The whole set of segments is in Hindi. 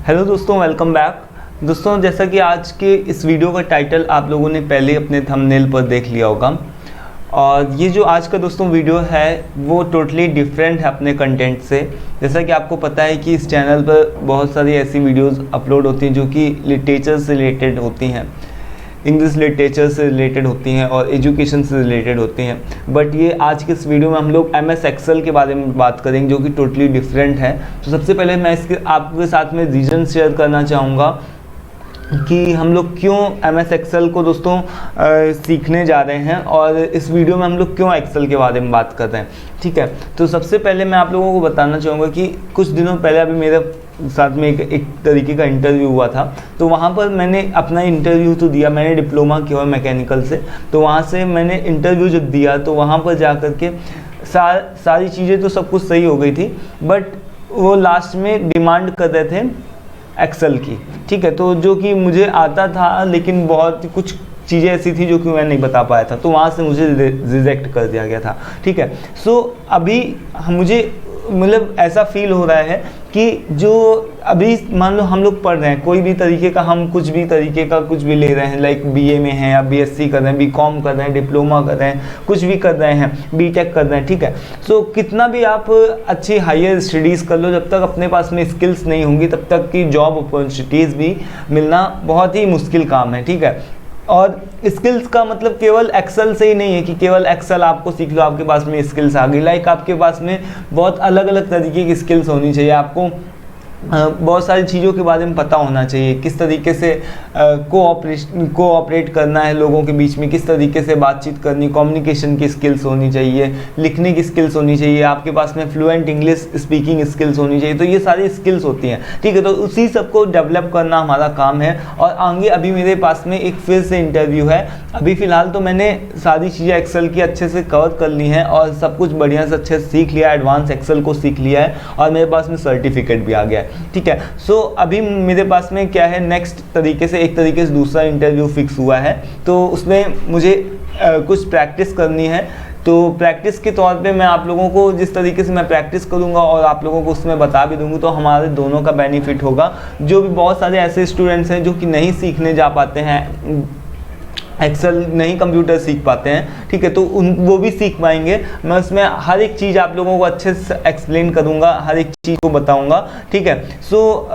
हेलो दोस्तों, वेलकम बैक। दोस्तों, जैसा कि आज के इस वीडियो का टाइटल आप लोगों ने पहले अपने थंबनेल पर देख लिया होगा, और ये जो आज का दोस्तों वीडियो है वो टोटली डिफरेंट है अपने कंटेंट से। जैसा कि आपको पता है कि इस चैनल पर बहुत सारी ऐसी वीडियोस अपलोड होती हैं जो कि लिटरेचर से रिलेटेड होती हैं, इंग्लिश लिटरेचर से रिलेटेड होती हैं और एजुकेशन से रिलेटेड होती हैं। बट ये आज के इस वीडियो में हम लोग MS एक्सेल के बारे में बात करेंगे जो कि टोटली डिफरेंट है। तो सबसे पहले मैं इसके आपके साथ में रीज़न शेयर करना चाहूँगा कि हम लोग क्यों MS एक्सेल को दोस्तों सीखने जा रहे हैं और इस वीडियो में हम लोग क्यों एक्सेल के बारे में बात कर रहे हैं। ठीक है, तो सबसे पहले मैं आप लोगों को बताना चाहूँगा कि कुछ दिनों पहले अभी मेरे साथ में एक तरीके का इंटरव्यू हुआ था। तो वहाँ पर मैंने अपना इंटरव्यू तो दिया, मैंने डिप्लोमा किया हुआ मैकेनिकल से। तो वहाँ से मैंने इंटरव्यू जब दिया तो वहाँ पर जा कर के सारी चीज़ें तो सब कुछ सही हो गई थी, बट वो लास्ट में डिमांड कर रहे थे एक्सेल की। ठीक है, तो जो कि मुझे आता था लेकिन बहुत कुछ चीज़ें ऐसी थी जो कि मैं नहीं बता पाया था, तो वहाँ से मुझे रिजेक्ट कर दिया गया था। ठीक है, सो अभी मुझे मतलब ऐसा फील हो रहा है कि जो अभी मान लो हम लोग पढ़ रहे हैं कोई भी तरीके का, हम कुछ भी तरीके का कुछ भी ले रहे हैं, लाइक BA में हैं या BSc कर रहे हैं, BCom कर रहे हैं, डिप्लोमा कर रहे हैं, कुछ भी कर रहे हैं, BTech कर रहे हैं। ठीक है, सो कितना भी आप अच्छी हायर स्टडीज़ कर लो, जब तक अपने पास में स्किल्स नहीं होंगी तब तक की जॉब अपॉर्चुनिटीज़ भी मिलना बहुत ही मुश्किल काम है। ठीक है, और स्किल्स का मतलब केवल एक्सेल से ही नहीं है कि केवल एक्सेल आपको सीख लो आपके पास में स्किल्स आ गई। लाइक आपके पास में बहुत अलग अलग तरीके की स्किल्स होनी चाहिए। आपको बहुत सारी चीज़ों के बारे में पता होना चाहिए, किस तरीके से कोऑपरेट करना है लोगों के बीच में, किस तरीके से बातचीत करनी, कम्युनिकेशन की स्किल्स होनी चाहिए, लिखने की स्किल्स होनी चाहिए, आपके पास में फ्लुएंट इंग्लिश स्पीकिंग स्किल्स होनी चाहिए। तो ये सारी स्किल्स होती हैं। ठीक है, तो उसी सबको डेवलप करना हमारा काम है। और आगे अभी मेरे पास में एक फिर से इंटरव्यू है। अभी फ़िलहाल तो मैंने सारी चीज़ें एक्सेल की अच्छे से कवर कर ली हैं और सब कुछ बढ़िया से अच्छे से सीख लिया, एडवांस एक्सेल को सीख लिया है और मेरे पास में सर्टिफिकेट भी आ गया है। ठीक है, सो अभी मेरे पास में क्या है, नेक्स्ट तरीके से दूसरा इंटरव्यू फिक्स हुआ है। तो उसमें मुझे कुछ प्रैक्टिस करनी है। तो प्रैक्टिस के तौर पे मैं आप लोगों को जिस तरीके से मैं प्रैक्टिस करूंगा और आप लोगों को उसमें बता भी दूंगी तो हमारे दोनों का बेनिफिट होगा। जो भी बहुत सारे ऐसे स्टूडेंट्स हैं जो कि नहीं सीखने जा पाते हैं, एक्सेल नहीं कंप्यूटर सीख पाते हैं, ठीक है, तो वो भी सीख पाएंगे। मैं उसमें हर एक चीज़ आप लोगों को अच्छे से एक्सप्लेन करूंगा, हर एक चीज़ को बताऊंगा। ठीक है, सो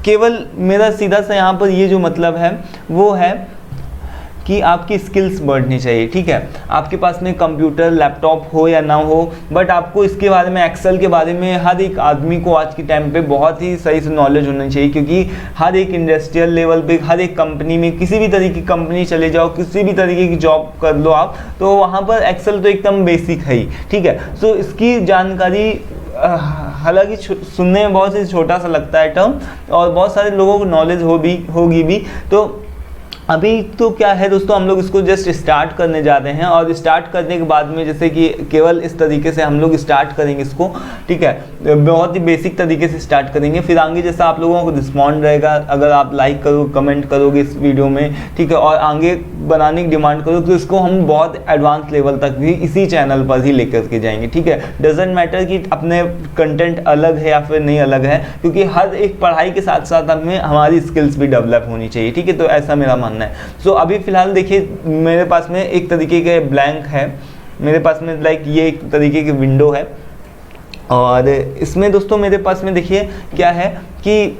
केवल मेरा सीधा सा यहाँ पर ये जो मतलब है वो है कि आपकी स्किल्स बढ़नी चाहिए। ठीक है, आपके पास में कंप्यूटर लैपटॉप हो या ना हो, बट आपको इसके बारे में, एक्सेल के बारे में हर एक आदमी को आज के टाइम पे बहुत ही सही से नॉलेज होनी चाहिए। क्योंकि हर एक इंडस्ट्रियल लेवल पे, हर एक कंपनी में, किसी भी तरीके की कंपनी चले जाओ, किसी भी तरीके की जॉब कर लो आप, तो वहाँ पर एक्सेल तो एकदम बेसिक है ही। ठीक है, सो इसकी जानकारी हालांकि सुनने में बहुत ही छोटा सा लगता है टर्म और बहुत सारे लोगों को नॉलेज होगी भी। तो अभी तो क्या है दोस्तों, हम लोग इसको जस्ट स्टार्ट करने जा रहे हैं और स्टार्ट करने के बाद में जैसे कि केवल इस तरीके से हम लोग स्टार्ट करेंगे इसको। ठीक है, बहुत ही बेसिक तरीके से स्टार्ट करेंगे, फिर आगे जैसा आप लोगों को रिस्पॉन्ड रहेगा, अगर आप लाइक करो, कमेंट करोगे इस वीडियो में, ठीक है, और आगे बनाने की डिमांड करो तो इसको हम बहुत एडवांस लेवल तक भी इसी चैनल पर ही लेकर के जाएंगे। ठीक है, डजेंट मैटर कि अपने कंटेंट अलग है या फिर नहीं अलग है, क्योंकि हर एक पढ़ाई के साथ साथ हमें हमारी स्किल्स भी डेवलप होनी चाहिए। ठीक है, तो ऐसा मेरा मानना है। सो अभी फिलहाल देखिए मेरे पास में एक तरीके के ब्लैंक है, मेरे पास में लाइक ये एक तरीके की विंडो है और इसमें दोस्तों मेरे पास में देखिए क्या है कि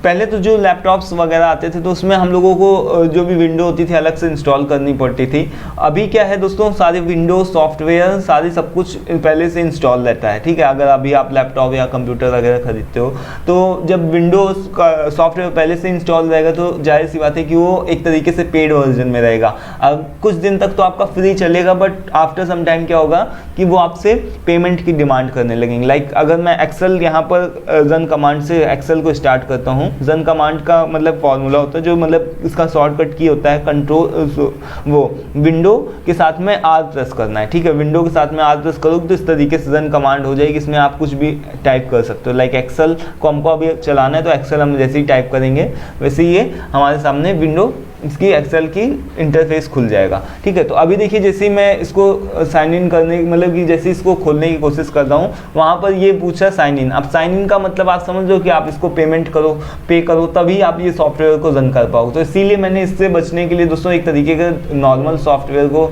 पहले तो जो लैपटॉप्स वगैरह आते थे तो उसमें हम लोगों को जो भी विंडो होती थी अलग से इंस्टॉल करनी पड़ती थी। अभी क्या है दोस्तों, सारे विंडो सॉफ्टवेयर सारी सब कुछ पहले से इंस्टॉल रहता है। ठीक है, अगर अभी आप लैपटॉप या कंप्यूटर वगैरह खरीदते हो तो जब विंडोज़ का सॉफ्टवेयर पहले से इंस्टॉल रहेगा तो जाहिर सी बात है कि वो एक तरीके से पेड वर्जन में रहेगा। अब कुछ दिन तक तो आपका फ्री चलेगा, बट आफ्टर सम टाइम क्या होगा कि वो आपसे पेमेंट की डिमांड करने लगेंगे। लाइक अगर मैं एक्सेल यहाँ पर रन कमांड से एक्सेल को स्टार्ट करता हूँ, रन कमांड का मतलब फॉर्मूला होता है जो मतलब इसका शॉर्टकट की होता है कंट्रोल, वो विंडो के साथ में R प्रेस करना है। ठीक है, विंडो के साथ में R प्रेस करोगे तो इस तरीके से रन कमांड हो जाएगी। इसमें आप कुछ भी टाइप कर सकते हो, लाइक एक्सेल को हमको अभी चलाना है तो एक्सेल हम जैसे ही टाइप करेंगे वैसे ही ये हमारे सामने विंडो इसकी एक्सेल की इंटरफेस खुल जाएगा। ठीक है, तो अभी देखिए जैसे ही मैं इसको साइन इन करने मतलब कि जैसे इसको खोलने की कोशिश करता हूँ वहाँ पर ये पूछा साइन इन। अब साइन इन का मतलब आप समझ लो कि आप इसको पेमेंट करो, पे करो, तभी आप ये सॉफ्टवेयर को रन कर पाओ। तो इसीलिए मैंने इससे बचने के लिए दोस्तों एक तरीके का नॉर्मल सॉफ्टवेयर को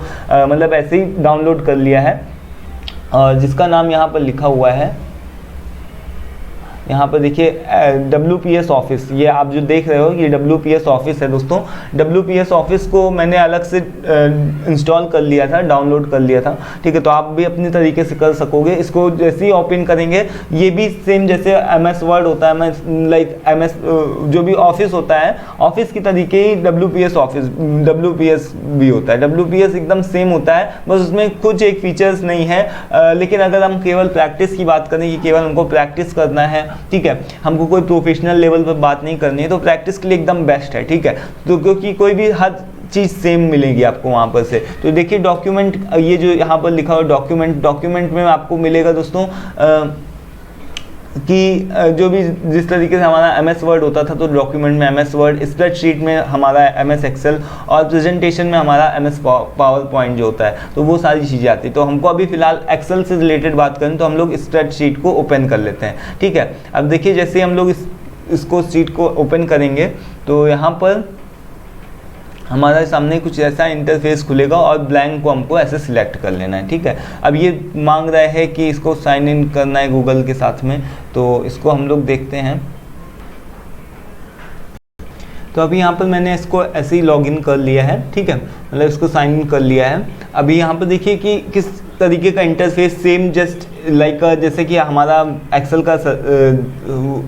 मतलब ऐसे ही डाउनलोड कर लिया है, जिसका नाम यहाँ पर लिखा हुआ है, यहाँ पर देखिए WPS ऑफिस, ये आप जो देख रहे हो ये WPS ऑफिस है दोस्तों। WPS ऑफिस को मैंने अलग से इंस्टॉल कर लिया था, डाउनलोड कर लिया था। ठीक है, तो आप भी अपनी तरीके से कर सकोगे। इसको जैसे ही ओपन करेंगे ये भी सेम जैसे MS वर्ड होता है, MS जो भी ऑफिस होता है, ऑफिस की तरीके ही WPS भी होता है। WPS एकदम सेम होता है, बस उसमें कुछ एक फीचर्स नहीं है। लेकिन अगर हम केवल प्रैक्टिस की बात करें कि केवल हमको प्रैक्टिस करना है, ठीक है, हमको कोई प्रोफेशनल लेवल पर बात नहीं करनी है, तो प्रैक्टिस के लिए एकदम बेस्ट है। ठीक है, तो क्योंकि कोई भी हर चीज़ सेम मिलेगी आपको वहाँ पर से। तो देखिए डॉक्यूमेंट, ये जो यहाँ पर लिखा हुआ डॉक्यूमेंट में आपको मिलेगा दोस्तों कि जो भी जिस तरीके से हमारा MS वर्ड होता था तो डॉक्यूमेंट में MS वर्ड, स्प्रेडशीट में हमारा MS एक्सेल और प्रेजेंटेशन में हमारा MS पावर पॉइंट जो होता है, तो वो सारी चीज़ें आती है। तो हमको अभी फिलहाल एक्सेल से रिलेटेड बात करें तो हम लोग स्प्रेडशीट को ओपन कर लेते हैं। ठीक है, अब देखिए जैसे हम लोग इसको शीट को ओपन करेंगे तो यहाँ पर हमारे सामने कुछ ऐसा इंटरफेस खुलेगा और ब्लैंक को हमको ऐसे सिलेक्ट कर लेना है। ठीक है, अब ये मांग रहा है कि इसको साइन इन करना है गूगल के साथ में, तो इसको हम लोग देखते हैं। तो अभी यहाँ पर मैंने इसको ऐसे ही लॉगिन कर लिया है। ठीक है, मतलब इसको साइन इन कर लिया है। अभी यहाँ पर देखिए कि किस तरीके का इंटरफेस, सेम जस्ट लाइक जैसे कि हमारा एक्सेल का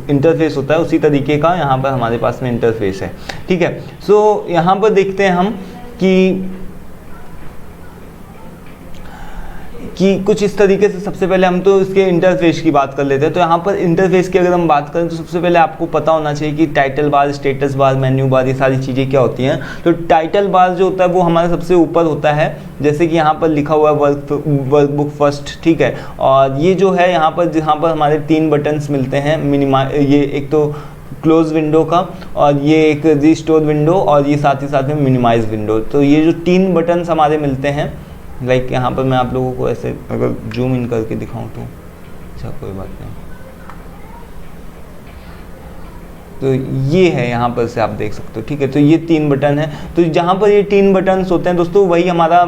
इंटरफेस होता है उसी तरीके का यहाँ पर हमारे पास में इंटरफेस है। ठीक है, सो यहाँ पर देखते हैं हम कि कुछ इस तरीके से सबसे पहले हम तो इसके इंटरफेस की बात कर लेते हैं। तो यहाँ पर इंटरफेस की अगर हम बात करें तो सबसे पहले आपको पता होना चाहिए कि title bar, status bar, menu bar, ये सारी चीज़ें क्या होती हैं। तो टाइटल बार जो होता है वो हमारे सबसे ऊपर होता है, जैसे कि यहाँ पर लिखा हुआ है वर्कबुक फर्स्ट। ठीक है, और ये जो है यहाँ पर हमारे 3 बटन्स मिलते हैं, ये एक तो क्लोज विंडो का, और ये एक रिस्टोर विंडो, और ये साथ ही साथ में मिनिमाइज विंडो। तो ये जो 3 बटन्स हमारे मिलते हैं, लाइक यहाँ पर मैं आप लोगों को ऐसे अगर जूम इन करके दिखाऊं तो अच्छा कोई बात नहीं, तो ये है यहाँ पर से आप देख सकते हो। ठीक है, तो ये 3 बटन है। तो जहाँ पर ये 3 बटन्स होते हैं दोस्तों वही हमारा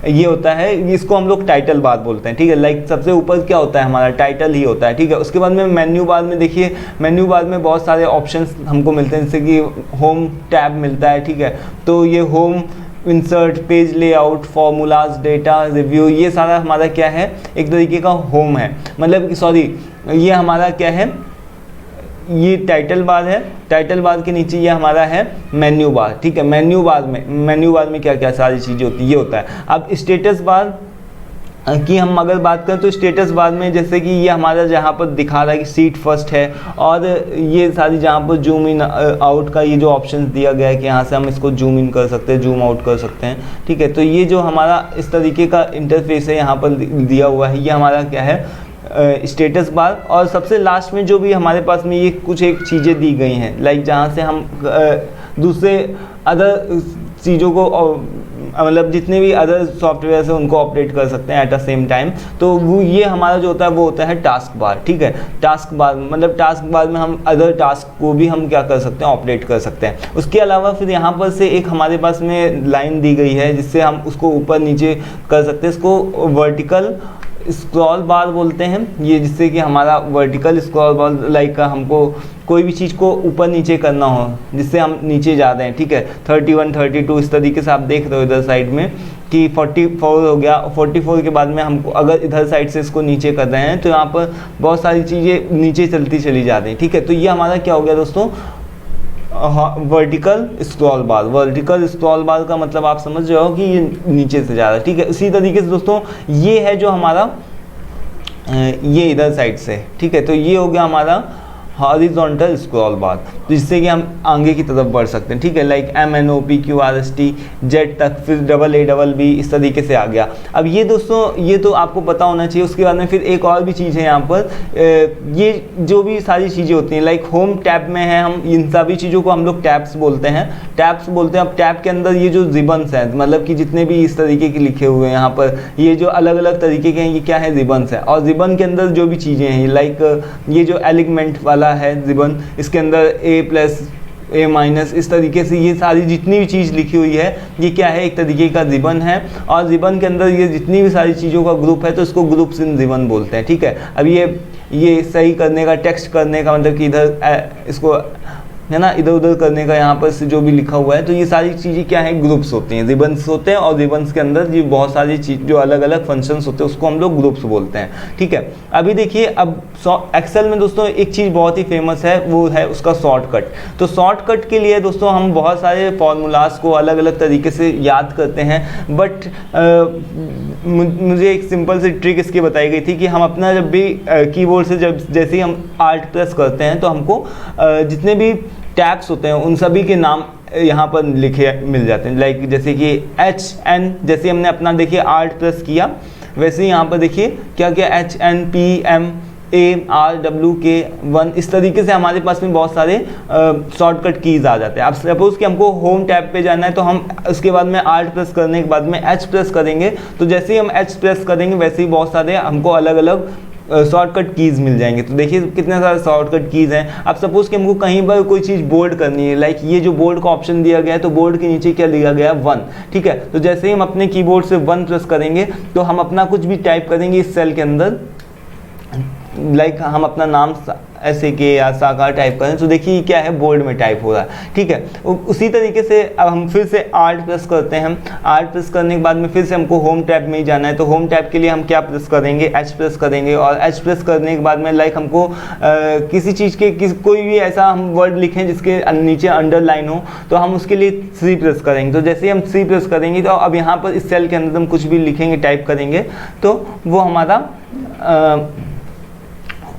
ये होता है, इसको हम लोग टाइटल बार बोलते हैं। ठीक है, लाइक सबसे ऊपर क्या होता है हमारा टाइटल ही होता है। ठीक है, उसके बाद में मेन्यू बार में देखिए, मेन्यू बार में बहुत सारे ऑप्शंस हमको मिलते हैं, जैसे कि होम टैब मिलता है। ठीक है, तो ये home, insert, page layout, formulas, data, review, ये सारा हमारा क्या है, एक तरीके का होम है, मतलब सॉरी ये हमारा क्या है, ये टाइटल बार है। टाइटल बार के नीचे ये हमारा है मेन्यू बार। ठीक है, मेन्यू बार में क्या क्या सारी चीज़ें होती है ये होता है। अब स्टेटस बार की हम अगर बात करें तो स्टेटस बार में जैसे कि ये हमारा जहाँ पर दिखा रहा है कि सीट फर्स्ट है, और ये सारी जहाँ पर जूम इन आउट का ये जो ऑप्शन दिया गया है कि यहाँ से हम इसको जूम इन कर सकते हैं, जूम आउट कर सकते हैं। ठीक है, तो ये जो हमारा इस तरीके का इंटरफेस है यहाँ पर दिया हुआ है, ये हमारा क्या है स्टेटस बार। और सबसे लास्ट में जो भी हमारे पास में ये कुछ एक चीज़ें दी गई हैं, लाइक जहाँ से हम दूसरे अदर चीज़ों को मतलब जितने भी अदर सॉफ्टवेयर है उनको ऑपरेट कर सकते हैं एट अ सेम टाइम। तो वो ये हमारा जो होता है वो होता है टास्क बार। ठीक है, टास्क बार मतलब टास्क बार में हम अदर टास्क को भी हम क्या कर सकते हैं, ऑपरेट कर सकते हैं। उसके अलावा फिर यहाँ पर से एक हमारे पास में लाइन दी गई है जिससे हम उसको ऊपर नीचे कर सकते हैं। इसको वर्टिकल स्क्रॉल बार बोलते हैं, ये जिससे कि हमारा वर्टिकल स्क्रॉल बार लाइक हमको कोई भी चीज़ को ऊपर नीचे करना हो जिससे हम नीचे जा रहे हैं। ठीक है, 31, 32 इस तरीके से आप देख रहे हो इधर साइड में कि 44 हो गया। 44 के बाद में हमको अगर इधर साइड से इसको नीचे कर रहे हैं तो यहाँ पर बहुत सारी चीज़ें नीचे चलती चली जाती हैं। ठीक है, तो ये हमारा क्या हो गया दोस्तों, वर्टिकल स्क्रॉल बार। वर्टिकल स्क्रॉल बार का मतलब आप समझ रहे हो कि ये नीचे से जा रहा है। ठीक है, इसी तरीके से दोस्तों ये है जो हमारा ये इधर साइड से। ठीक है, तो ये हो गया हमारा हॉरिजॉन्टल स्क्रॉल बार, जिससे कि हम आगे की तरफ बढ़ सकते हैं, ठीक है। लाइक MNOPQRST जेड तक, फिर AA इस तरीके से आ गया। अब ये दोस्तों ये तो आपको पता होना चाहिए। उसके बाद में फिर एक और भी चीज़ है यहाँ पर, ये जो भी सारी चीज़ें होती हैं लाइक होम टैब में है, हम इन सभी चीज़ों को हम लोग टैब्स बोलते हैं, टैब्स बोलते हैं। अब टैब के अंदर ये जो रिबन्स हैं, मतलब कि जितने भी इस तरीके के लिखे हुए हैं यहाँ पर, ये जो अलग अलग तरीके के हैं, ये क्या है, रिबन्स है। और रिबन के अंदर जो भी चीज़ें हैं लाइक ये जो एलिगमेंट वाला है रिबन, इसके अंदर A+ A- इस तरीके से ये सारी जितनी भी चीज़ लिखी हुई है, ये क्या है, एक तरीके का रिबन है। और रिबन के अंदर ये जितनी भी सारी चीज़ों का ग्रुप है, तो इसको ग्रुप्स इन रिबन बोलते हैं, ठीक है। अब ये सही करने का, टेक्स्ट करने का मतलब कि इधर इसको है ना, इधर उधर करने का यहाँ पर से जो भी लिखा हुआ है, तो ये सारी चीज़ें क्या है, ग्रुप्स होती हैं, रिबन्स होते हैं। और रिबन्स के अंदर ये बहुत सारी चीज़ जो अलग अलग फंक्शंस होते हैं, उसको हम लोग ग्रुप्स बोलते हैं, ठीक है। अभी देखिए, अब एक्सेल में दोस्तों एक चीज़ बहुत ही फेमस है, वो है उसका शॉर्टकट। तो शॉर्टकट के लिए दोस्तों हम बहुत सारे फॉर्मूलाज को अलग अलग तरीके से याद करते हैं, बट मुझे एक सिंपल सी ट्रिक इसकी बताई गई थी कि हम अपना जब भी कीबोर्ड से जैसे ही हम Alt प्रेस करते हैं, तो हमको जितने भी टैब्स होते हैं उन सभी के नाम यहाँ पर लिखे मिल जाते हैं। लाइक जैसे कि HN, जैसे हमने अपना देखिए Alt प्रेस किया, वैसे ही यहाँ पर देखिए क्या क्या HNPMARWK1, इस तरीके से हमारे पास में बहुत सारे शॉर्टकट कीज़ आ जाते हैं। अब सपोज़ कि हमको होम टैब पे जाना है, तो हम उसके बाद में Alt प्रेस करने के बाद में H प्रेस करेंगे, तो जैसे ही हम H प्रेस करेंगे वैसे ही बहुत सारे हमको अलग अलग शॉर्टकट कीज़ मिल जाएंगे। तो देखिए कितने सारे शॉर्टकट कीज़ हैं। अब सपोज़ कि हमको कहीं पर कोई चीज़ बोल्ड करनी है, लाइक ये जो बोल्ड का ऑप्शन दिया गया है, तो बोल्ड के नीचे क्या दिया गया है, 1, ठीक है। तो जैसे ही हम अपने कीबोर्ड से 1 प्रेस करेंगे, तो हम अपना कुछ भी टाइप करेंगे इस सेल के अंदर, लाइक हम अपना नाम SAK या साकार टाइप करें, तो देखिए क्या है, बोल्ड में टाइप हो रहा है, ठीक है। उसी तरीके से अब हम फिर से Alt प्रेस करते हैं। Alt प्रेस करने के बाद में फिर से हमको होम टैब में ही जाना है, तो होम टैब के लिए हम क्या प्रेस करेंगे, H प्रेस करेंगे। और H प्रेस करने के बाद में लाइक हमको किसी चीज़ के कोई भी ऐसा हम वर्ड लिखें जिसके नीचे अंडरलाइन हो, तो हम उसके लिए C प्रेस करेंगे। तो जैसे ही हम C प्रेस करेंगे, तो अब यहाँ पर इस सेल के अंदर हम कुछ भी लिखेंगे, टाइप करेंगे, तो वो हमारा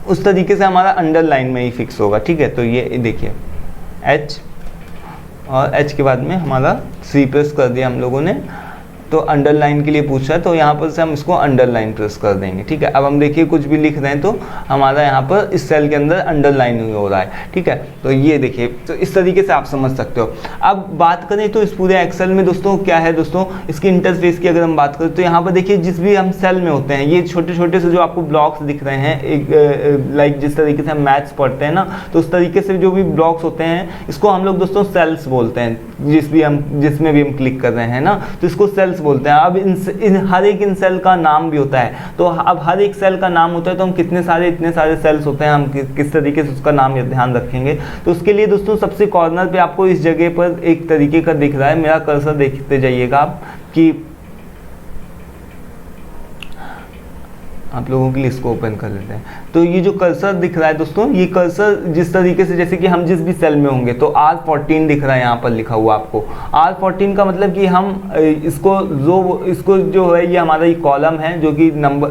उस तरीके से हमारा अंडरलाइन में ही फिक्स होगा, ठीक है। तो ये देखिए H, और H के बाद में हमारा C प्रेस कर दिया हम लोगों ने, तो अंडरलाइन के लिए पूछा है, तो यहाँ पर से हम इसको अंडरलाइन प्रेस कर देंगे, ठीक है। अब हम देखिए कुछ भी लिख रहे हैं, तो हमारा यहाँ पर इस सेल के अंदर अंडरलाइन हो रहा है, ठीक है। तो ये देखिए, तो इस तरीके से आप समझ सकते हो। अब बात करें तो इस पूरे एक्सेल में दोस्तों क्या है, दोस्तों इसकी इंटरफेस की अगर हम बात करें, तो यहाँ पर देखिए जिस भी हम सेल में होते हैं, ये छोटे छोटे से जो आपको ब्लॉक्स दिख रहे हैं, एक लाइक जिस तरीके से हम मैथ्स पढ़ते हैं ना, तो उस तरीके से जो भी ब्लॉक्स होते हैं, इसको हम लोग दोस्तों सेल्स बोलते हैं। जिसमें भी हम क्लिक कर रहे हैं ना, तो इसको सेल्स बोलते हैं। अब हर एक इन सेल का नाम भी होता है, तो अब हर एक सेल का नाम होता है, तो हम इतने सारे सेल्स होते हैं, हम किस तरीके से उसका नाम ध्यान रखेंगे। तो उसके लिए दोस्तों सबसे कॉर्नर पे आपको इस जगह पर एक तरीके का दिख रहा है, मेरा कर्सर देखते जाइएगा आप लोगों के लिए इसको ओपन कर लेते हैं। तो ये जो कर्सर दिख रहा है दोस्तों, ये कर्सर जिस तरीके से, जैसे कि हम जिस भी सेल में होंगे, तो R14 दिख रहा है यहाँ पर लिखा हुआ आपको। R14 का मतलब कि हम इसको जो है, ये हमारा ये कॉलम है, जो कि नंबर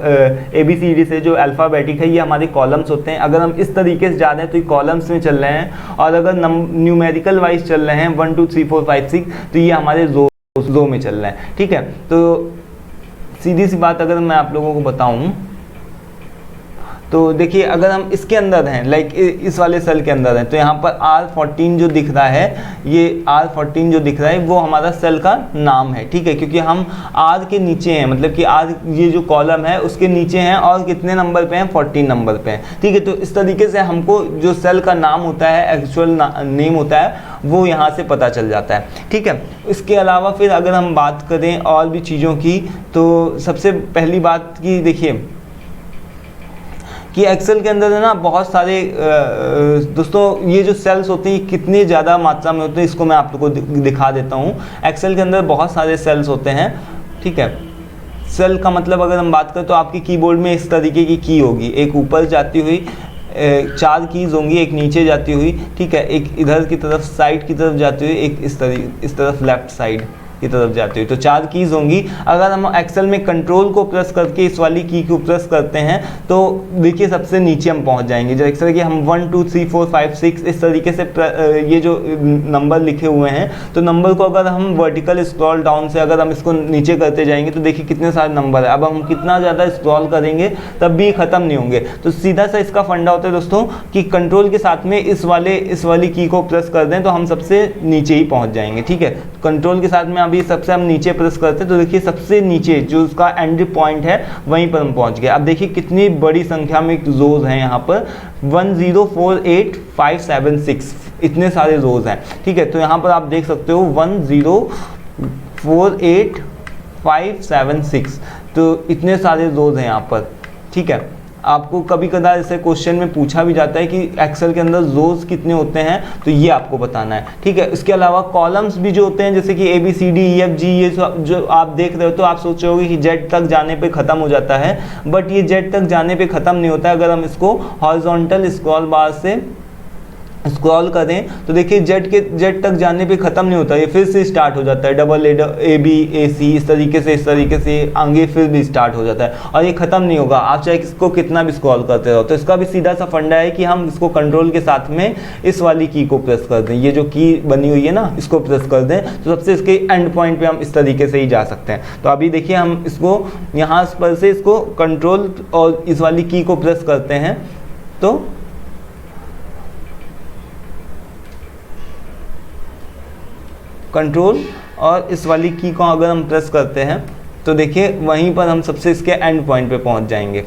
ABCD से जो अल्फ़ाबेटिक है, ये हमारे कॉलम्स होते हैं। अगर हम इस तरीके से जा रहे हैं तो ये कॉलम्स में चल रहे हैं, और अगर न्यूमेरिकल वाइज चल रहे हैं 1 2 3 4 5 6, तो ये हमारे रो में चल रहे हैं, ठीक है। तो सीधी सी बात अगर मैं आप लोगों को बताऊं, तो देखिए अगर हम इसके अंदर हैं, लाइक इस वाले सेल के अंदर हैं, तो यहाँ पर R14 जो दिख रहा है, ये R14 जो दिख रहा है, वो हमारा सेल का नाम है, ठीक है। क्योंकि हम R के नीचे हैं, मतलब कि R ये जो कॉलम है उसके नीचे हैं, और कितने नंबर पे हैं, 14 नंबर पे हैं, ठीक है। तो इस तरीके से हमको जो सेल का नाम होता है, एक्चुअल नेम होता है, वो यहाँ से पता चल जाता है, ठीक है। इसके अलावा फिर अगर हम बात करें और भी चीज़ों की, तो सबसे पहली बात की देखिए कि एक्सेल के अंदर है ना बहुत सारे दोस्तों ये जो सेल्स होते हैं कितने ज़्यादा मात्रा में होते हैं, इसको मैं आप लोगों को दिखा देता हूँ। एक्सेल के अंदर बहुत सारे सेल्स होते हैं, ठीक है। सेल का मतलब अगर हम बात करें तो आपकी कीबोर्ड में इस तरीके की की होगी, एक ऊपर जाती हुई 4 कीज़ होंगी, एक नीचे जाती हुई, ठीक है, एक इधर की तरफ साइड की तरफ जाती हुई, एक इस तरफ लेफ्ट साइड की तरफ जाती हुई। तो 4 कीज़ होंगी। अगर हम एक्सेल में कंट्रोल को प्रेस करके इस वाली की को प्रेस करते हैं तो देखिए सबसे नीचे हम पहुंच जाएंगे। जो एक्सेल के हम 1 2 3 4 5 6 इस तरीके से ये जो नंबर लिखे हुए हैं, तो नंबर को अगर हम वर्टिकल स्क्रॉल डाउन से अगर हम इसको नीचे करते जाएंगे तो देखिए कितने सारे नंबर है। अब हम कितना ज़्यादा स्क्रॉल करेंगे तब भी ख़त्म नहीं होंगे। तो सीधा सा इसका फंडा होता है दोस्तों कि कंट्रोल के साथ में इस वाली की को प्रेस कर दें तो हम सबसे नीचे ही पहुंच जाएंगे। ठीक है, कंट्रोल के साथ में अभी सबसे हम नीचे प्रेस करते हैं तो देखिए सबसे नीचे जो उसका एंड पॉइंट है वहीं पर हम पहुंच गए। अब देखिए कितनी बड़ी संख्या में रोज हैं यहाँ पर, 1048576 इतने सारे रोज हैं। ठीक है, तो यहाँ पर आप देख सकते हो 1048576, तो इतने सारे रोज हैं यहाँ पर। ठीक है, आपको कभी कदार ऐसे क्वेश्चन में पूछा भी जाता है कि एक्सेल के अंदर रोज कितने होते हैं, तो ये आपको बताना है। ठीक है, इसके अलावा कॉलम्स भी जो होते हैं जैसे कि ABCDEFG, ये जो आप देख रहे हो तो आप सोच रहे हो कि Z तक जाने पे ख़त्म हो जाता है, बट ये Z तक जाने पे ख़त्म नहीं होता है। अगर हम इसको हॉरिजॉन्टल स्क्रॉल बार से स्क्रॉल करें तो देखिए Z तक जाने पे ख़त्म नहीं होता, ये फिर से स्टार्ट हो जाता है, AA AC इस तरीके से आगे फिर भी स्टार्ट हो जाता है और ये ख़त्म नहीं होगा, आप चाहे इसको कितना भी स्क्रॉल करते रहो। तो इसका भी सीधा सा फंडा है कि हम इसको कंट्रोल के साथ में इस वाली की को प्रेस कर दें, ये जो की बनी हुई है ना इसको प्रेस कर दें तो सबसे इसके एंड पॉइंट पर हम इस तरीके से ही जा सकते हैं। तो अभी देखिए हम इसको यहाँ पर से इसको कंट्रोल और इस वाली की को प्रेस करते हैं तो कंट्रोल और इस वाली की को अगर हम प्रेस करते हैं तो देखिए वहीं पर हम सबसे इसके एंड पॉइंट पे पहुंच जाएंगे।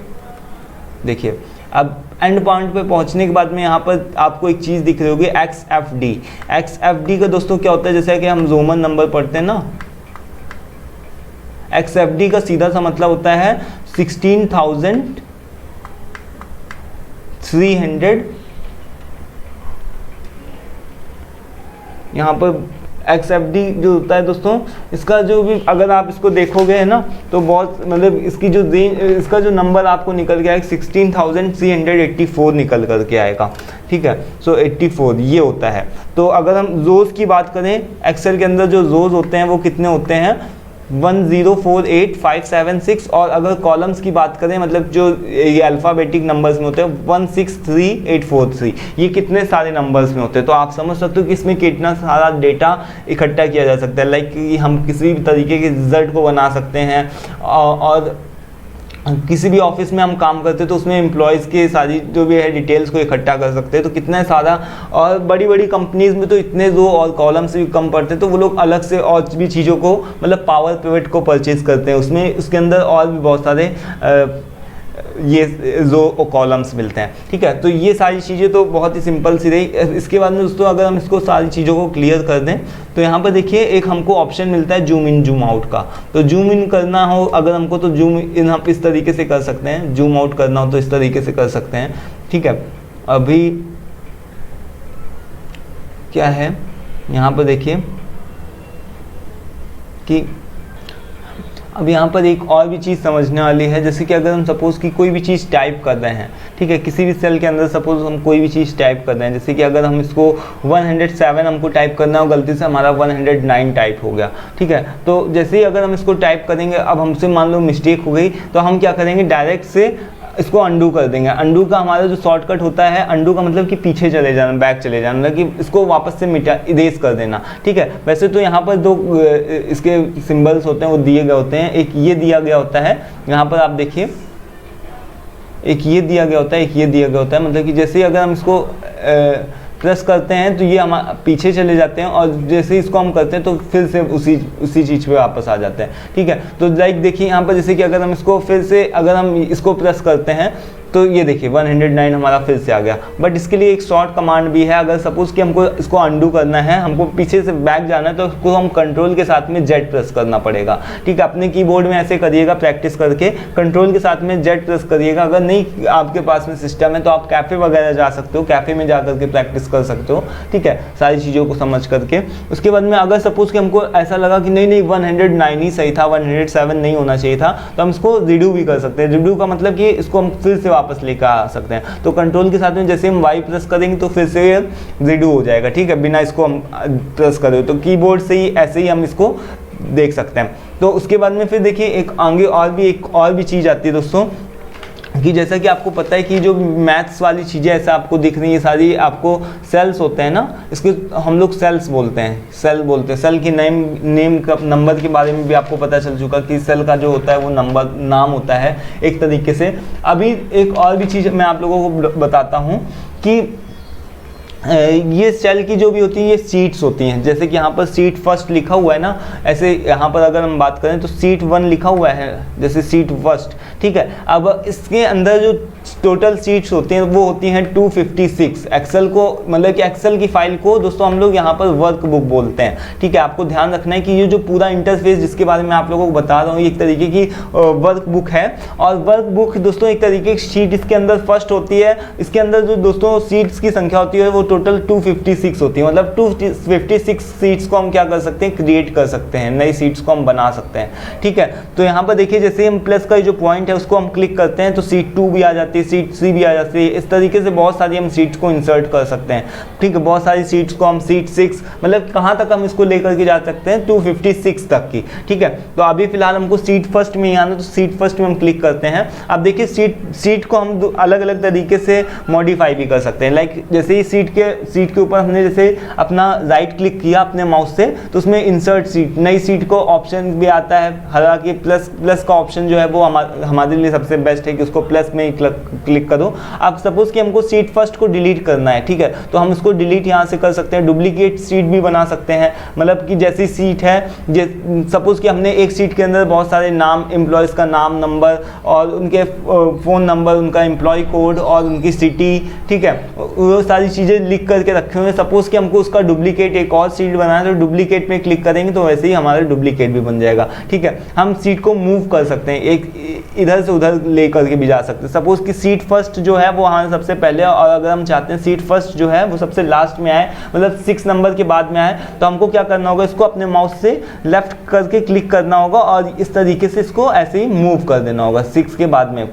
देखिए अब एंड पॉइंट पे पहुंचने के बाद में यहाँ पर आपको एक चीज़ दिख रही होगी XFD। XFD का दोस्तों क्या होता है, जैसे कि हम रोमन नंबर पढ़ते हैं ना, XFD का सीधा सा मतलब होता है 16,300। यहाँ पर XFD जो होता है दोस्तों, इसका जो भी अगर आप इसको देखोगे है ना तो बहुत मतलब इसकी जो रेंज, इसका जो नंबर आपको निकल के आएगा 16,384 निकल करके आएगा। ठीक है, सो 84 ये होता है। तो अगर हम रोज़ की बात करें, एक्सेल के अंदर जो रोज़ होते हैं वो कितने होते हैं, 1048576, और अगर कॉलम्स की बात करें मतलब जो ये अल्फ़ाबेटिक नंबर्स में होते हैं 163843, ये कितने सारे नंबर्स में होते हैं। तो आप समझ सकते हो कि इसमें कितना सारा डेटा इकट्ठा किया जा सकता है। लाइक हम किसी भी तरीके के रिजल्ट को बना सकते हैं और किसी भी ऑफिस में हम काम करते हैं तो उसमें एम्प्लॉयज़ के सारी जो भी है डिटेल्स को इकट्ठा कर सकते हैं। तो कितना सारा, और बड़ी बड़ी कंपनीज में तो इतने रो और कॉलम से भी कम पड़ते हैं तो वो लोग अलग से और भी चीज़ों को मतलब पावर पिवट को परचेज करते हैं, उसमें उसके अंदर और भी बहुत सारे ये रो और कॉलम्स मिलते हैं। ठीक है, तो ये सारी चीज़ें तो बहुत ही सिंपल सी रही। इसके बाद में दोस्तों अगर हम इसको सारी चीज़ों को क्लियर कर दें तो यहाँ पर देखिए एक हमको ऑप्शन मिलता है जूम इन जूम आउट का। तो जूम इन करना हो अगर हमको तो जूम इन हम इस तरीके से कर सकते हैं, जूम आउट करना हो तो इस तरीके से कर सकते हैं। ठीक है, अभी क्या है यहाँ पर देखिए कि अब यहाँ पर एक और भी चीज़ समझने वाली है, जैसे कि अगर हम सपोज़ कि कोई भी चीज़ टाइप कर रहे हैं, ठीक है, किसी भी सेल के अंदर सपोज़ हम कोई भी चीज़ टाइप कर रहे हैं, जैसे कि अगर हम इसको 107 हमको टाइप करना हो, गलती से हमारा 109 टाइप हो गया। ठीक है, तो जैसे ही अगर हम इसको टाइप करेंगे, अब हमसे मान लो मिस्टेक हो गई तो हम क्या करेंगे, डायरेक्ट से इसको अंडू कर देंगे। अंडू का हमारा जो शॉर्टकट होता है, अंडू का मतलब कि पीछे चले जाना, बैक चले जाना, मतलब कि इसको वापस से मिटा इरेज कर देना। ठीक है, वैसे तो यहाँ पर दो इसके सिंबल्स होते हैं वो दिए गए होते हैं, एक ये दिया गया होता है, यहाँ पर आप देखिए एक ये दिया गया होता है, एक ये दिया गया होता है, मतलब कि जैसे अगर हम इसको प्रेस करते हैं तो ये हम पीछे चले जाते हैं और जैसे ही इसको हम करते हैं तो फिर से उसी चीज़ पे वापस आ जाते हैं। ठीक है, तो लाइक देखिए यहाँ पर जैसे कि अगर हम इसको फिर से अगर हम इसको प्रेस करते हैं तो ये देखिए 109 हमारा फिर से आ गया। बट इसके लिए एक शॉर्ट कमांड भी है, अगर सपोज़ कि हमको इसको अंडू करना है, हमको पीछे से बैक जाना है तो उसको हम कंट्रोल के साथ में जेड प्रेस करना पड़ेगा। ठीक है, अपने कीबोर्ड में ऐसे करिएगा प्रैक्टिस करके, कंट्रोल के साथ में जेड प्रेस करिएगा। अगर नहीं आपके पास में सिस्टम है तो आप कैफ़े वगैरह जा सकते हो, कैफ़े में जा करके प्रैक्टिस कर सकते हो। ठीक है, सारी चीज़ों को समझ करके। उसके बाद में अगर सपोज़ कि हमको ऐसा लगा कि नहीं 109 ही सही था, 107 नहीं होना चाहिए था, तो हम इसको रिड्यू भी कर सकते हैं। रिड्यू का मतलब कि इसको हम फिर से वापस लेकर आ सकते हैं। तो कंट्रोल के साथ में जैसे हम वाई प्रेस करेंगे तो फिर से रिड्यू हो जाएगा। ठीक है, बिना इसको हम प्रेस करें, तो कीबोर्ड से ही ऐसे ही हम इसको देख सकते हैं। तो उसके बाद में फिर देखिए एक आगे एक और भी चीज़ आती है दोस्तों, कि जैसा कि आपको पता है कि जो मैथ्स वाली चीज़ें ऐसा आपको दिख रही है सारी, आपको सेल्स होते हैं ना, इसके हम लोग सेल्स बोलते हैं, सेल की नेम का नंबर के बारे में भी आपको पता चल चुका कि सेल का जो होता है वो नंबर नाम होता है एक तरीके से। अभी एक और भी चीज़ मैं आप लोगों को बताता हूँ कि ये सेल की जो भी होती है ये सीट्स होती हैं। जैसे कि यहाँ पर सीट फर्स्ट लिखा हुआ है ना, ऐसे यहाँ पर अगर हम बात करें तो सीट 1 लिखा हुआ है, जैसे सीट फर्स्ट, ठीक है। अब इसके अंदर जो टोटल सीट्स होती हैं वो होती हैं 256। एक्सेल को मतलब कि एक्सेल की फाइल को दोस्तों हम लोग यहाँ पर वर्कबुक बोलते हैं, ठीक है। आपको ध्यान रखना है कि ये जो पूरा इंटरफेस जिसके बारे में आप लोगों को बता रहा हूँ ये एक तरीके की वर्कबुक है। और वर्कबुक दोस्तों एक तरीके की शीट इसके अंदर फर्स्ट होती है। इसके अंदर जो दोस्तों सीट्स की संख्या होती है वो टोटल 256 होती है। मतलब 256 सीट्स को हम क्या कर सकते हैं, क्रिएट कर सकते हैं, नई सीट्स को हम बना सकते हैं, ठीक है। तो यहाँ पर देखिए जैसे हम प्लस का जो पॉइंट है उसको हम क्लिक करते हैं तो सीट 2 भी आ जाती है, सीट 3 भी आ जाती है। इस तरीके से बहुत सारी हम सीट्स को इंसर्ट कर सकते हैं, ठीक है। बहुत सारी सीट्स को हम सीट 6 मतलब कहाँ तक हम इसको लेकर के जा सकते हैं, 256 तक की, ठीक है। तो अभी फिलहाल हमको सीट फर्स्ट में ही आना, तो सीट फर्स्ट में हम क्लिक करते हैं। अब देखिए सीट को हम अलग अलग तरीके से मॉडिफाई भी कर सकते हैं। लाइक जैसे ही सीट के ऊपर हमने जैसे अपना राइट क्लिक किया अपने माउस से तो उसमें इंसर्ट सीट, नई सीट को ऑप्शन भी आता है। हालांकि प्लस का ऑप्शन जो है वो हमारे लिए सबसे बेस्ट है कि उसको प्लस में ही क्लिक करो। अब सपोज कि हमको सीट फर्स्ट को डिलीट करना है, ठीक है, तो हम उसको डिलीट यहाँ से कर सकते हैं। डुप्लीकेट सीट भी बना सकते हैं, मतलब कि जैसी सीट है सपोज कि हमने एक सीट के अंदर बहुत सारे नाम, एम्प्लॉयज़ का नाम, नंबर और उनके फ़ोन नंबर, उनका एम्प्लॉय कोड और उनकी सिटी, ठीक है, वो सारी चीज़ें लिख करके रखे हुए हैं। सपोज कि हमको उसका डुप्लीकेट एक और सीट बनाना है तो डुप्लीकेट में क्लिक करेंगे तो वैसे ही हमारा डुप्लीकेट भी बन जाएगा, ठीक है। हम सीट को मूव कर सकते हैं, एक इधर से उधर ले करके भी जा सकते हैं। सपोज कि सीट फर्स्ट जो है वो हमारे सबसे पहले, और अगर हम चाहते हैं सीट फर्स्ट जो है वो सबसे लास्ट में आए, मतलब 6 नंबर के बाद में आए, तो हमको क्या करना होगा, इसको अपने माउस से लेफ्ट करके क्लिक करना होगा और इस तरीके से इसको ऐसे ही मूव कर देना होगा 6 के बाद में।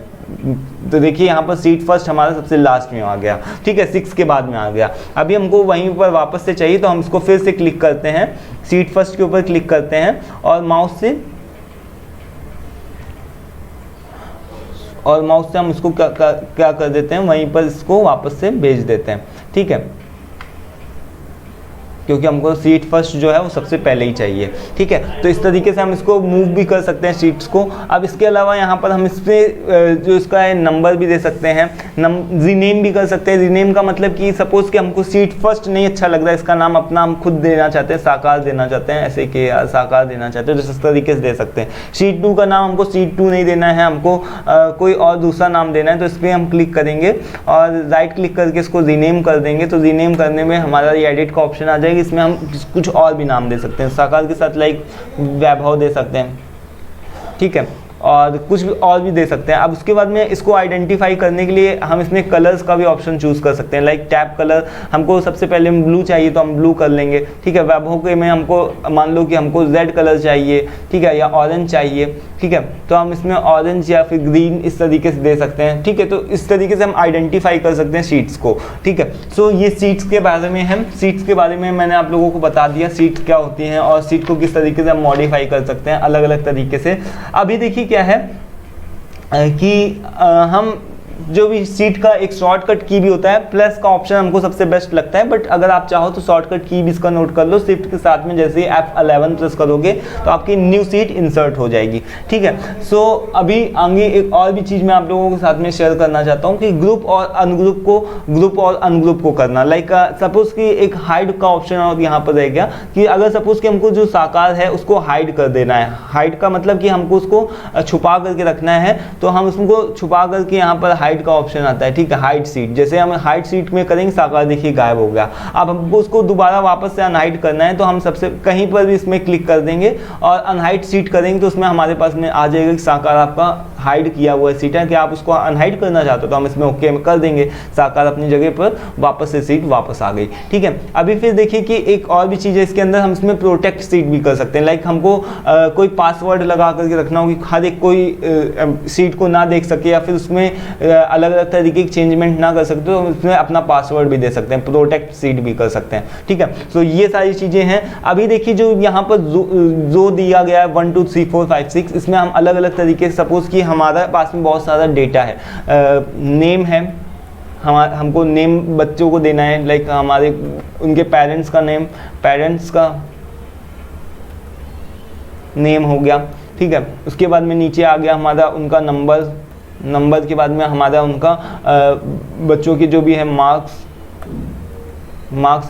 तो देखिए यहाँ पर सीट फर्स्ट हमारा सबसे लास्ट में आ गया, ठीक है, 6 के बाद में आ गया। अभी हमको वहीं पर वापस से चाहिए तो हम इसको फिर से क्लिक करते हैं, सीट फर्स्ट के ऊपर क्लिक करते हैं और माउस से हम इसको क्या कर देते हैं, वहीं पर इसको वापस से भेज देते हैं, ठीक है, क्योंकि हमको सीट फर्स्ट जो है वो सबसे पहले ही चाहिए, ठीक है। तो इस तरीके से हम इसको मूव भी कर सकते हैं सीट्स को। अब इसके अलावा यहाँ पर हम इसमें जो इसका है नंबर भी दे सकते हैं, रीनेम भी कर सकते हैं। रीनेम का मतलब कि सपोज कि हमको सीट फर्स्ट नहीं अच्छा लग रहा है, इसका नाम अपना हम खुद देना चाहते हैं, साकार देना चाहते हैं, ऐसे कि साकार देना चाहते हैं तो इस तरीके से दे सकते हैं। सीट 2 का नाम हमको सीट 2 नहीं देना है, हमको कोई और दूसरा नाम देना है, तो इस पर हम क्लिक करेंगे और राइट क्लिक करके इसको रीनेम कर देंगे। तो रीनेम करने में हमारा ये एडिट का ऑप्शन आ जाएगा, इसमें हम कुछ और भी नाम दे सकते हैं, साकार के साथ लाइक वैभव दे सकते हैं, ठीक है, और कुछ और भी दे सकते हैं। अब उसके बाद में इसको आइडेंटिफाई करने के लिए हम इसमें कलर्स का भी ऑप्शन चूज़ कर सकते हैं। लाइक टैप कलर, हमको सबसे पहले ब्लू चाहिए तो हम ब्लू कर लेंगे, ठीक है। वैभव के में हमको मान लो कि हमको रेड कलर चाहिए, ठीक है, या ऑरेंज चाहिए, ठीक है, तो हम इसमें ऑरेंज या फिर ग्रीन इस तरीके से दे सकते हैं, ठीक है। तो इस तरीके से हम आइडेंटिफाई कर सकते हैं सीट्स को, ठीक है। सो ये सीट्स के बारे में है, सीट्स के बारे में मैंने आप लोगों को बता दिया सीट्स क्या होती हैं और सीट को किस तरीके से हम मॉडिफाई कर सकते हैं अलग अलग तरीके से। अभी देखिए क्या है कि हम जो भी सीट का एक शॉर्टकट की भी होता है, प्लस का ऑप्शन हमको सबसे बेस्ट लगता है, बट अगर आप चाहो तो शॉर्टकट की भी इसका नोट कर लो। शिफ्ट के साथ में जैसे ही F11 प्रेस करोगे तो आपकी न्यू सीट इंसर्ट हो जाएगी, ठीक है। सो अभी आगे एक और भी चीज़ मैं आप लोगों के साथ में शेयर करना चाहता हूँ कि ग्रुप और अनग्रुप को करना। लाइक सपोज कि एक हाइड का ऑप्शन और यहाँ पर रह गया कि अगर सपोज कि हमको जो साकार है उसको हाइड कर देना है। हाइड का मतलब कि हमको उसको छुपा करके रखना है, तो हम उसको छुपा करके यहाँ पर हाइड का ऑप्शन आता है, ठीक है, हाइड सीट। जैसे हम हाइड सीट में करेंगे साकार देखिए गायब हो गया। अब हमको उसको दोबारा वापस से अनहाइड करना है तो हम सबसे कहीं पर भी इसमें क्लिक कर देंगे और अनहाइड सीट करेंगे तो उसमें हमारे पास में आ जाएगा कि साकार आपका हाइड किया हुआ सीट है, कि आप उसको अनहाइड करना चाहते हो तो हम इसमें ओके कर देंगे, साकार अपनी जगह पर वापस से सीट वापस आ गई, ठीक है। अभी फिर देखिए कि एक और भी चीज़ है इसके अंदर, हम इसमें प्रोटेक्ट सीट भी कर सकते हैं। लाइक हमको कोई पासवर्ड लगा करके रखना हो कि हर एक कोई सीट को ना देख सके, या फिर उसमें अलग अलग तरीके की चेंजमेंट ना कर सकते तो उसमें अपना पासवर्ड भी दे सकते हैं, प्रोटेक्ट सीट भी कर सकते हैं, ठीक है। सो ये सारी चीज़ें हैं। अभी देखिए जो यहाँ पर जो दिया गया है 1 2 3 4 5 6, इसमें हम अलग अलग तरीके से, सपोज कि हमारा पास में बहुत सारा डेटा है, नेम है, हमको नेम बच्चों को देना है, लाइक हमारे उनके पेरेंट्स का नेम, पेरेंट्स का नेम हो गया, ठीक है। उसके बाद में नीचे आ गया हमारा उनका नंबर, नंबर के बाद में हमारा उनका बच्चों की जो भी है मार्क्स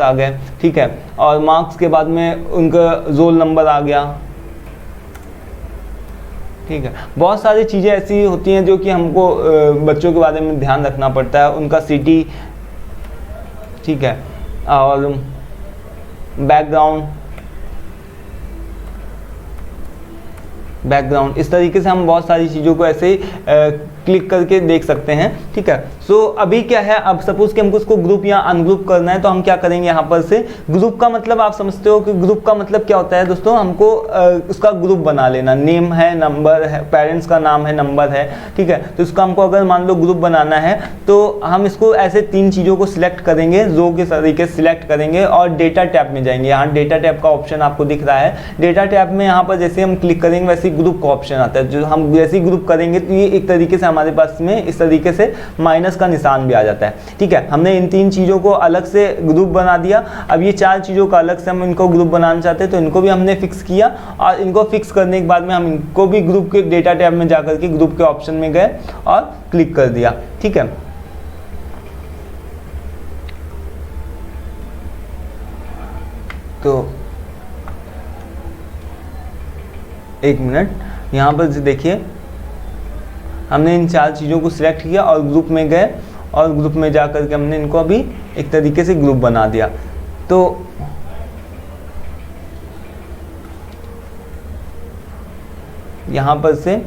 आ गए, ठीक है। और मार्क्स के बाद में उनका रोल नंबर आ गया, ठीक है। बहुत सारी चीज़ें ऐसी होती हैं जो कि हमको बच्चों के बारे में ध्यान रखना पड़ता है, उनका सिटी, ठीक है, और बैकग्राउंड, इस तरीके से हम बहुत सारी चीज़ों को ऐसे क्लिक करके देख सकते हैं, ठीक है। सो अभी क्या है, अब सपोज कि हमको उसको ग्रुप या अनग्रुप करना है, तो हम क्या करेंगे यहाँ पर से, ग्रुप का मतलब आप समझते हो कि ग्रुप का मतलब क्या होता है दोस्तों, हमको उसका ग्रुप बना लेना, नेम है, नंबर है, पेरेंट्स का नाम है, नंबर है, ठीक है। तो इसका हमको अगर मान लो ग्रुप बनाना है तो हम इसको ऐसे 3 चीज़ों को सिलेक्ट करेंगे, रो के तरीके से सिलेक्ट करेंगे और डेटा टैब में जाएंगे। यहाँ डेटा टैब का ऑप्शन आपको दिख रहा है, डेटा टैब में यहाँ पर जैसे हम क्लिक करेंगे वैसे ग्रुप का ऑप्शन आता है, जो हम जैसे ही ग्रुप करेंगे तो ये एक तरीके से हमारे पास में इस तरीके से माइनस का निशान भी आ जाता है, ठीक है। हमने इन 3 चीज़ों को अलग से ग्रुप बना दिया। अब ये 4 चीज़ों का अलग से हम इनको ग्रुप बनाना चाहते हैं तो इनको भी हमने फिक्स किया, और इनको फिक्स करने के बाद में हम इनको भी ग्रुप के डेटा टैब में जाकर के ग्रुप के ऑप्शन में गए और क्लिक कर दिया, ठीक है। तो एक मिनट, यहाँ पर देखिए हमने इन 4 चीज़ों को सिलेक्ट किया और ग्रुप में गए, और ग्रुप में जा कर के हमने इनको अभी एक तरीके से ग्रुप बना दिया। तो यहाँ पर से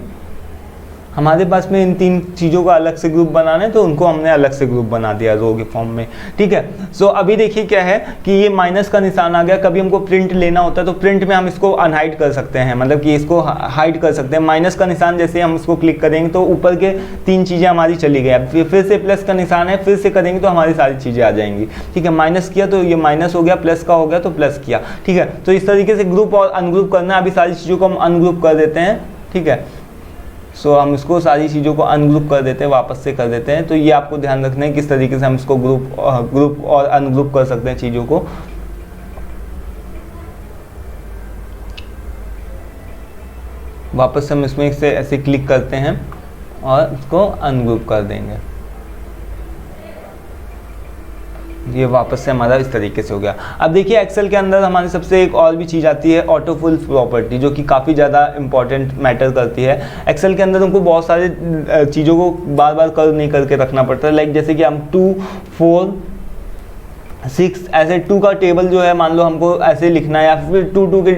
हमारे पास में इन 3 चीज़ों का अलग से ग्रुप बनाना है तो उनको हमने अलग से ग्रुप बना दिया रो के फॉर्म में, ठीक है। सो अभी देखिए क्या है कि ये माइनस का निशान आ गया। कभी हमको प्रिंट लेना होता है तो प्रिंट में हम इसको अनहाइड कर सकते हैं, मतलब कि इसको हाइड कर सकते हैं। माइनस का निशान जैसे हम इसको क्लिक करेंगे तो ऊपर के 3 चीज़ें हमारी चली गई, फिर से प्लस का निशान है, फिर से करेंगे तो हमारी सारी चीज़ें आ जाएंगी, ठीक है। माइनस किया तो ये माइनस हो गया, प्लस का हो गया तो प्लस किया, ठीक है। तो इस तरीके से ग्रुप और अनग्रुप करना है। अभी सारी चीज़ों को हम अनग्रुप कर देते हैं, ठीक है। सो हम इसको सारी चीज़ों को अनग्रुप कर देते हैं, वापस से कर देते हैं। तो ये आपको ध्यान रखना है किस तरीके से हम इसको ग्रुप और अनग्रुप कर सकते हैं चीज़ों को। वापस से हम इसमें से ऐसे क्लिक करते हैं और इसको अनग्रुप कर देंगे। ये वापस से हमारा इस तरीके से हो गया। अब देखिए एक्सेल के अंदर हमारे सबसे एक और भी चीज़ आती है, ऑटो फिल प्रॉपर्टी, जो कि काफ़ी ज़्यादा इंपॉर्टेंट मैटर करती है। एक्सेल के अंदर हमको बहुत सारे चीज़ों को बार बार कर नहीं करके रखना पड़ता है, लाइक जैसे कि हम 2 4 6 ऐसे 2 का टेबल जो है मान लो हमको ऐसे लिखना है, या फिर 2 के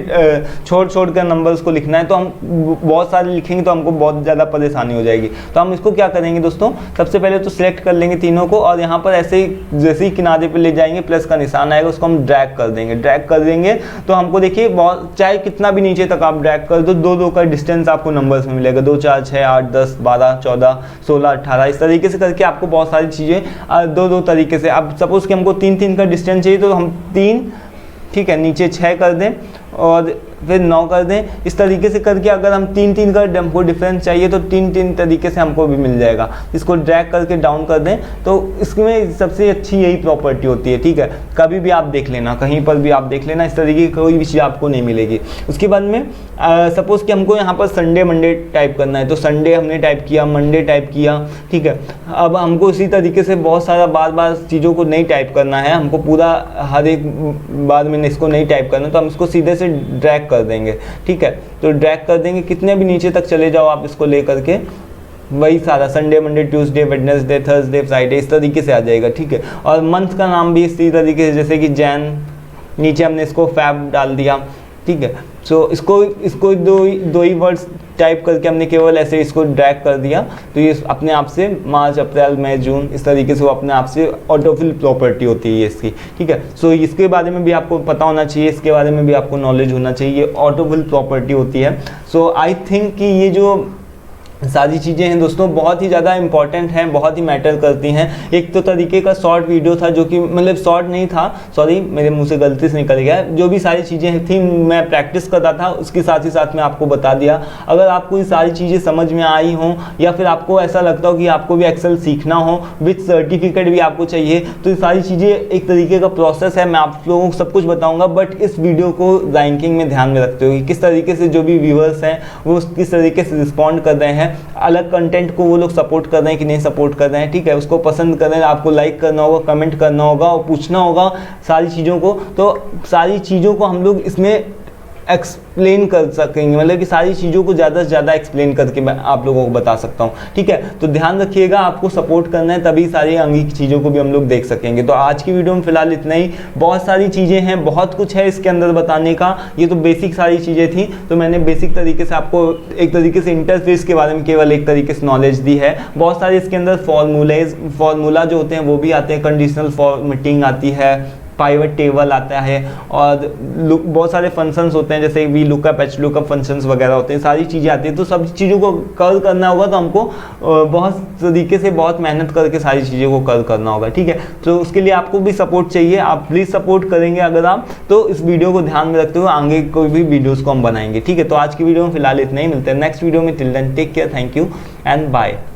छोड़ कर नंबर्स को लिखना है, तो हम बहुत सारे लिखेंगे तो हमको बहुत ज़्यादा परेशानी हो जाएगी। तो हम इसको क्या करेंगे दोस्तों, सबसे पहले तो सिलेक्ट कर लेंगे तीनों को, और यहाँ पर ऐसे ही जैसे ही किनारे पे ले जाएंगे प्लस का निशान आएगा, उसको हम ड्रैग कर देंगे। ड्रैग कर देंगे तो हमको देखिए बहुत, चाहे कितना भी नीचे तक आप ड्रैग कर दो, 2 का डिस्टेंस आपको नंबर्स में मिलेगा, 2 4 6 8 10 12 14 16 18, इस तरीके से करके आपको बहुत सारी चीज़ें 2 तरीके से। अब सपोज कि हमको 3 का डिस्टेंस चाहिए तो हम 3, ठीक है, नीचे 6 कर दें और फिर 9 कर दें। इस तरीके से करके अगर हम 3 का हमको डिफरेंस चाहिए तो 3 तरीके से हमको भी मिल जाएगा। इसको ड्रैग करके डाउन कर दें तो इसमें सबसे अच्छी यही प्रॉपर्टी होती है, ठीक है। कभी भी आप देख लेना, कहीं पर भी आप देख लेना, इस तरीके की कोई भी चीज़ आपको नहीं मिलेगी। उसके बाद में सपोज़ कि हमको यहाँ पर संडे मंडे टाइप करना है, तो संडे हमने टाइप किया, मंडे टाइप किया, ठीक है। अब हमको इसी तरीके से बहुत सारा बार चीज़ों को नहीं टाइप करना है, हमको पूरा हर एक बार में इसको नहीं टाइप करना, तो हम इसको सीधे से ड्रैग कर देंगे, ठीक है। तो ड्रैग कर देंगे, कितने भी नीचे तक चले जाओ आप इसको ले करके, वही सारा Sunday Monday Tuesday Wednesday Thursday Friday इस तरीके से आ जाएगा, ठीक है। और मंथ का नाम भी इसी तरीके से, जैसे कि जैन, नीचे हमने इसको फैब डाल दिया, ठीक है। सो इसको दो ही वर्ड्स टाइप करके हमने केवल ऐसे इसको ड्रैग कर दिया, तो ये अपने आप से मार्च अप्रैल मई जून इस तरीके से वो अपने आप से ऑटोफिल प्रॉपर्टी होती है इसकी, ठीक है। सो इसके बारे में भी आपको पता होना चाहिए, इसके बारे में भी आपको नॉलेज होना चाहिए, ये ऑटोफिल प्रॉपर्टी होती है। सो आई थिंक कि ये जो सारी चीज़ें हैं दोस्तों बहुत ही ज़्यादा इंपॉर्टेंट हैं, बहुत ही मैटर करती हैं। एक तो तरीके का शॉर्ट वीडियो था जो कि मतलब शॉर्ट नहीं था, सॉरी मेरे मुंह से गलती से निकल गया, जो भी सारी चीज़ें थी मैं प्रैक्टिस करता था, उसके साथ ही साथ मैं आपको बता दिया। अगर आपको ये सारी चीज़ें समझ में आई हों या फिर आपको ऐसा लगता हो कि आपको भी एक्सेल सीखना हो, विथ सर्टिफिकेट भी आपको चाहिए, तो ये सारी चीज़ें एक तरीके का प्रोसेस है, मैं आप लोगों को सब कुछ बताऊँगा। बट इस वीडियो को रैंकिंग में ध्यान में रखते हुए किस तरीके से जो भी व्यूअर्स हैं वो किस तरीके से रिस्पॉन्ड कर रहे हैं, अलग कंटेंट को वो लोग सपोर्ट कर रहे हैं कि नहीं सपोर्ट कर रहे हैं, ठीक है, उसको पसंद कर रहे हैं, आपको लाइक करना होगा, कमेंट करना होगा और पूछना होगा सारी चीज़ों को। तो सारी चीज़ों को हम लोग इसमें एक्सप्लेन कर सकेंगे, मतलब कि सारी चीज़ों को ज़्यादा से ज़्यादा एक्सप्लेन करके मैं आप लोगों को बता सकता हूँ, ठीक है। तो ध्यान रखिएगा, आपको सपोर्ट करना है, तभी सारी आगे की चीज़ों को भी हम लोग देख सकेंगे। तो आज की वीडियो में फिलहाल इतना ही, बहुत सारी चीज़ें हैं, बहुत कुछ है इसके अंदर बताने का। ये तो बेसिक सारी चीज़ें थी, तो मैंने बेसिक तरीके से आपको एक तरीके से इंटरफेस के बारे में केवल एक तरीके से नॉलेज दी है। बहुत सारे इसके अंदर फॉर्मूला जो होते हैं वो भी आते हैं, कंडीशनल फॉर्मेटिंग आती है, पाइवट टेबल आता है, और बहुत सारे फंक्शंस होते हैं जैसे V lookup, H lookup functions वगैरह होते हैं, सारी चीज़ें आती हैं। तो सब चीज़ों को कर करना होगा तो हमको बहुत तरीके से बहुत मेहनत करके सारी चीज़ों को कर करना होगा, ठीक है। तो उसके लिए आपको भी सपोर्ट चाहिए, आप प्लीज़ सपोर्ट करेंगे अगर आप, तो इस वीडियो को ध्यान में रखते हुए आगे कोई भी वीडियोज़ को हम बनाएंगे, ठीक है। तो आज की वीडियो में फिलहाल इतना ही, मिलते हैं नेक्स्ट वीडियो में। Till then take care, thank you and bye.